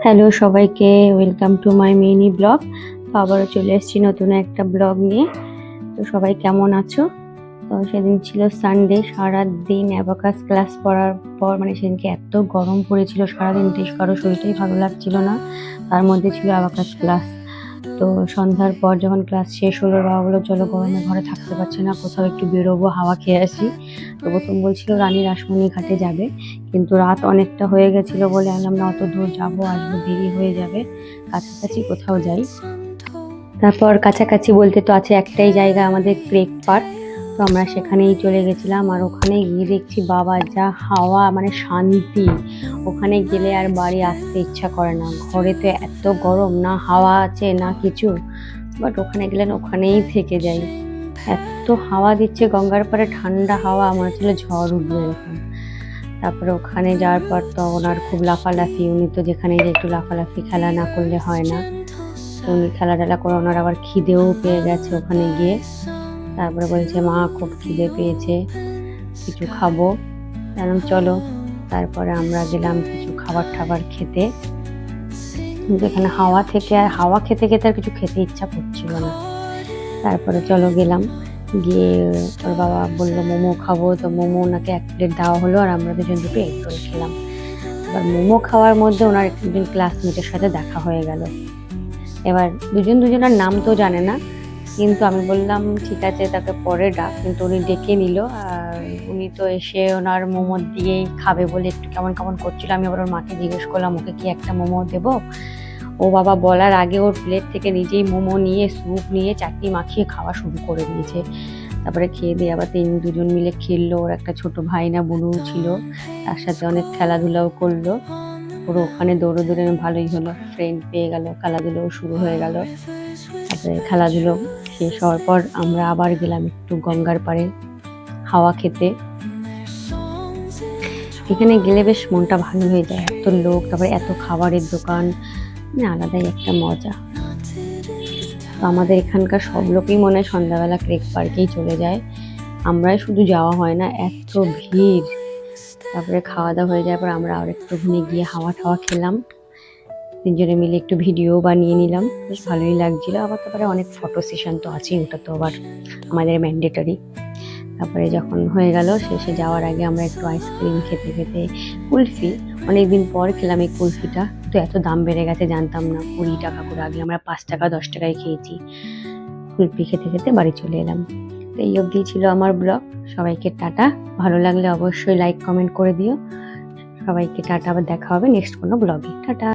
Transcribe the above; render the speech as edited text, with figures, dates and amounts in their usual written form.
Hello সবাইকে, welcome to my mini blog. তো আবারও চলে এসেছি নতুন একটা ব্লগ নিয়ে। তো সবাই কেমন আছো? তো সেদিন ছিল সানডে, সারাদিন অ্যাবাকাস ক্লাস করার পর মানে সেদিনকে এত গরম পড়েছিল, সারাদিনটাই কারো শরীরটাই ভালো লাগছিল না। তার মধ্যে ছিল অ্যাবাকাস ক্লাস। তো সন্ধ্যার পর যখন ক্লাস শেষ হলো, বাবা বললো চলো, গরমে ঘরে থাকতে পারছে না, কোথাও একটু বেরোবো, হাওয়া খেয়ে আসি। তো প্রথম বলছিল রানী রাসমণি ঘাটে যাবে, কিন্তু রাত অনেকটা হয়ে গেছিল বলে আনলাম না, অত দূর যাবো আসবো, দেরি হয়ে যাবে, কাছাকাছি কোথাও যাই। তারপর কাছাকাছি বলতে তো আছে একটাই জায়গা, আমাদের ক্রেক পার্ক। তো আমরা সেখানেই চলে গেছিলাম, আর ওখানে গিয়ে দেখছি বাবা যা হাওয়া, মানে শান্তি। ওখানে গেলে আর বাড়ি আসতে ইচ্ছা করে না, ঘরে তো এত গরম, না হাওয়া আছে না কিছু। বাট ওখানে গেলে না ওখানেই থেকে যাই, এত হাওয়া দিচ্ছে গঙ্গার পাড়ে, ঠান্ডা হাওয়া, আমার হচ্ছিল ঝড় উঠবে এরকম। তারপরে ওখানে যাওয়ার পর তো ওনার খুব লাফালাফি, উনি তো যেখানে যে একটু লাফালাফি খেলা না করলে হয় না। তো উনি খেলা টেলা করে, ওনার আবার খিদেও পেয়ে গেছে ওখানে গিয়ে। তারপরে বলছে মা খুব খিদে পেয়েছে, কিছু খাবো। বললাম চলো। তারপরে আমরা গেলাম কিছু খাবার টাবার খেতে, কিন্তু এখানে হাওয়া থেকে আর হাওয়া খেতে খেতে আর কিছু খেতে ইচ্ছা করছিল না। তারপরে চলো গেলাম, গিয়ে ওর বাবা বললো মোমো খাবো, তো মোমো ওনাকে 1 প্লেট দেওয়া হলো, আর আমরা দুজন দুটো এগ রোল খেলাম। এবার মোমো খাওয়ার মধ্যে ওনার একজন ক্লাসমেটের সাথে দেখা হয়ে গেল। এবার দুজনের নাম তো জানে না, কিন্তু আমি বললাম ঠিক আছে তাকে পরে ডাক, কিন্তু উনি ডেকে নিল। আর উনি তো এসে ওনার মোমো দিয়েই খাবে বলে একটু কেমন কেমন করছিল। আমি আবার ওর মাকে জিজ্ঞেস করলাম ওকে কি একটা মোমো দেবো। ও বাবা বলার আগে ওর প্লেট থেকে নিজেই মোমো নিয়ে স্যুপ নিয়ে চাটনি মাখিয়ে খাওয়া শুরু করে দিয়েছে। তারপরে খেয়ে দিয়ে আবার দুজন মিলে খেললো, ওর একটা ছোট ভাই না বোনও ছিল, তার সাথে অনেক খেলাধুলাও করলো। পুরো ওখানে দৌড়ে ভালোই হলো, ফ্রেন্ড পেয়ে গেল, খেলাধুলোও শুরু হয়ে গেল। তারপরে খেলাধুলো শেষ হওয়ার পর আমরা আবার গেলাম একটু গঙ্গার পাড়ে হাওয়া খেতে। এখানে গেলে বেশ মনটা ভালো হয়ে যায়, এত লোক, তারপরে এত খাবারের দোকান, মানে আলাদাই একটা মজা। তো আমাদের এখানকার সব লোকই মনে হয় সন্ধ্যাবেলা ক্রেক পার্কেই চলে যায়, আমরাই শুধু যাওয়া হয় না, এত ভিড়। তারপরে খাওয়া দাওয়া হয়ে যাওয়ার পর আমরা আর একটুখানি গিয়ে হাওয়া টাওয়া খেলাম, তিনজনে মিলে একটু ভিডিও বানিয়ে নিলাম, বেশ ভালোই লাগছিল। আবার তারপরে অনেক ফটো সেশন তো আছেই, ওটা তো আবার আমাদের ম্যান্ডেটরি। তারপরে যখন হয়ে গেল, শেষে যাওয়ার আগে আমরা একটু আইসক্রিম খেতে খেতে, কুলফি অনেকদিন পর খেলাম এই কুলফিটা, তো এত দাম বেড়ে গেছে জানতাম না, 20 টাকা করে, আগে আমরা 5 টাকা 10 টাকায় খেয়েছি। কুলফি খেতে খেতে বাড়ি চলে এলাম। তো এই অবধি ছিল আমার ব্লগ। সবাইকে টাটা, ভালো লাগলে অবশ্যই লাইক কমেন্ট করে দিও। সবাইকে টাটা, আবার দেখা হবে নেক্সট কোনো ব্লগে। টাটা।